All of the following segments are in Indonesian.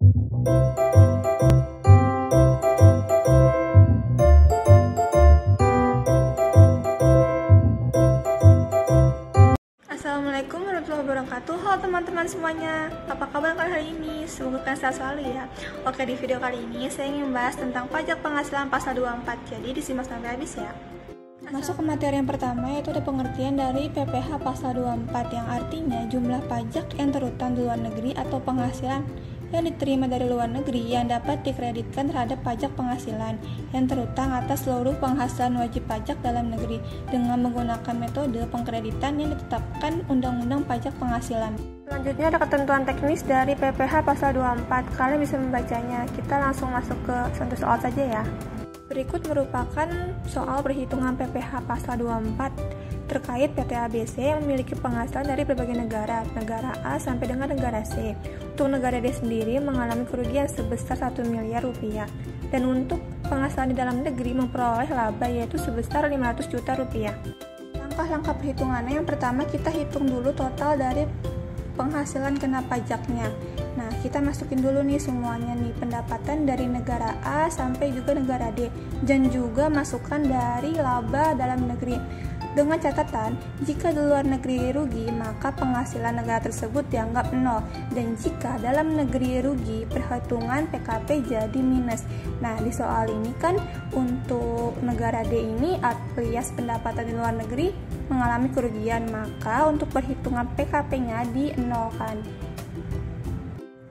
Assalamualaikum warahmatullahi wabarakatuh. Halo teman-teman semuanya, apa kabar kalian hari ini? Semoga kalian sehat selalu ya. Oke, di video kali ini saya ingin membahas tentang pajak penghasilan pasal 24. Jadi disimak sampai habis ya. Masuk ke materi yang pertama, yaitu ada pengertian dari PPh pasal 24, yang artinya jumlah pajak yang terutang di luar negeri atau penghasilan yang diterima dari luar negeri yang dapat dikreditkan terhadap pajak penghasilan yang terutang atas seluruh penghasilan wajib pajak dalam negeri dengan menggunakan metode pengkreditan yang ditetapkan Undang-Undang Pajak Penghasilan. Selanjutnya ada ketentuan teknis dari PPh pasal 24. Kalian bisa membacanya. Kita langsung masuk ke contoh soal saja ya. Berikut merupakan soal perhitungan PPh pasal 24 terkait PT ABC yang memiliki penghasilan dari berbagai negara A sampai dengan negara C. Untuk negara D sendiri mengalami kerugian sebesar 1 miliar rupiah. Dan untuk penghasilan di dalam negeri memperoleh laba yaitu sebesar 500 juta rupiah. Langkah-langkah perhitungannya, yang pertama kita hitung dulu total dari penghasilan kena pajaknya. Nah, kita masukin dulu nih semuanya nih, pendapatan dari negara A sampai juga negara D, dan juga masukkan dari laba dalam negeri. Dengan catatan, jika di luar negeri rugi, maka penghasilan negara tersebut dianggap nol, dan jika dalam negeri rugi, perhitungan PKP jadi minus. Nah, di soal ini kan untuk negara D ini alias pendapatan di luar negeri mengalami kerugian, maka untuk perhitungan PKP-nya dinolkan.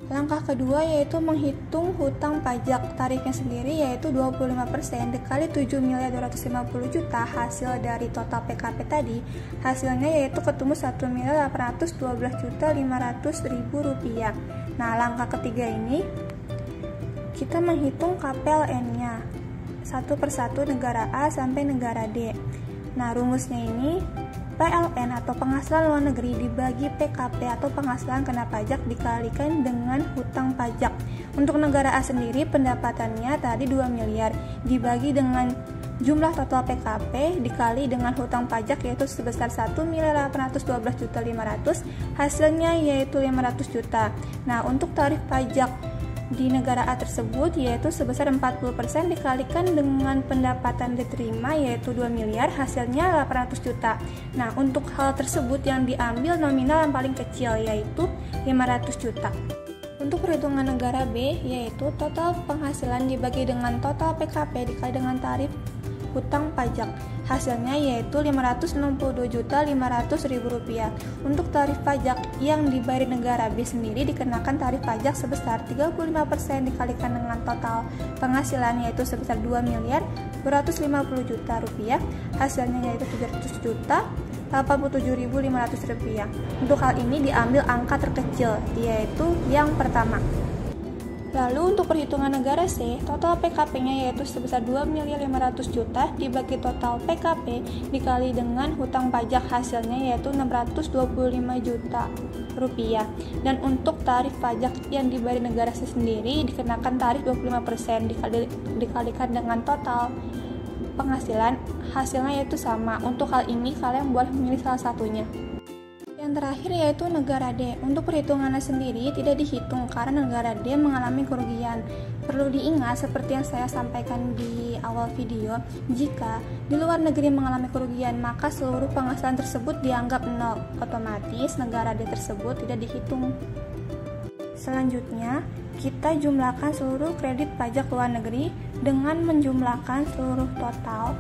Langkah kedua yaitu menghitung hutang pajak. Tarifnya sendiri yaitu 25% dikali 7.250 juta hasil dari total PKP tadi. Hasilnya yaitu ketemu 1.812.500.000 rupiah. Nah, langkah ketiga ini kita menghitung KPLN-nya satu persatu negara A sampai negara D. Nah, rumusnya ini PLN atau penghasilan luar negeri dibagi PKP atau penghasilan kena pajak dikalikan dengan hutang pajak. Untuk negara A sendiri pendapatannya tadi 2 miliar dibagi dengan jumlah total PKP dikali dengan hutang pajak yaitu sebesar 1.812.500.000, hasilnya yaitu 500 juta. Nah, untuk tarif pajak di negara A tersebut yaitu sebesar 40% dikalikan dengan pendapatan diterima yaitu 2 miliar, hasilnya 800 juta. Nah, untuk hal tersebut yang diambil nominal yang paling kecil yaitu 500 juta. Untuk perhitungan negara B yaitu total penghasilan dibagi dengan total PKP dikali dengan tarif hutang pajak. Hasilnya yaitu 562.500.000 rupiah. Untuk tarif pajak yang dibayar negara B sendiri dikenakan tarif pajak sebesar 35% dikalikan dengan total penghasilan yaitu sebesar 2.250 juta rupiah. Hasilnya yaitu 700.087.500 rupiah. Untuk hal ini diambil angka terkecil yaitu yang pertama. Lalu untuk perhitungan negara C, total PKP-nya yaitu sebesar 2.500 juta dibagi total PKP dikali dengan hutang pajak, hasilnya yaitu 625 juta rupiah. Dan untuk tarif pajak yang dibayar negara C sendiri dikenakan tarif 25% dikalikan dengan total penghasilan, hasilnya yaitu sama. Untuk hal ini kalian boleh memilih salah satunya. Yang terakhir yaitu negara D. Untuk perhitungannya sendiri tidak dihitung karena negara D mengalami kerugian. Perlu diingat seperti yang saya sampaikan di awal video, jika di luar negeri mengalami kerugian maka seluruh penghasilan tersebut dianggap nol. Otomatis negara D tersebut tidak dihitung. Selanjutnya, kita jumlahkan seluruh kredit pajak luar negeri dengan menjumlahkan seluruh total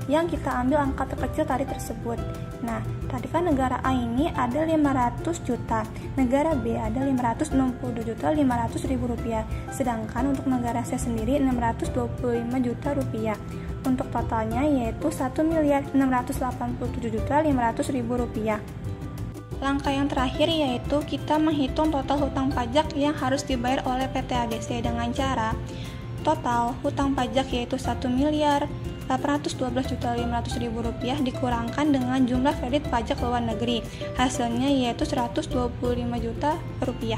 yang kita ambil angka terkecil tadi tersebut. Nah, tadi kan negara A ini ada 500 juta, negara B ada 562.500.000 rupiah, sedangkan untuk negara C sendiri 625 juta rupiah. Untuk totalnya yaitu 1.687.500.000 rupiah. Langkah yang terakhir yaitu kita menghitung total hutang pajak yang harus dibayar oleh PT ABC dengan cara total hutang pajak yaitu 1.812.500.000 rupiah dikurangkan dengan jumlah kredit pajak luar negeri, hasilnya yaitu 125 juta rupiah.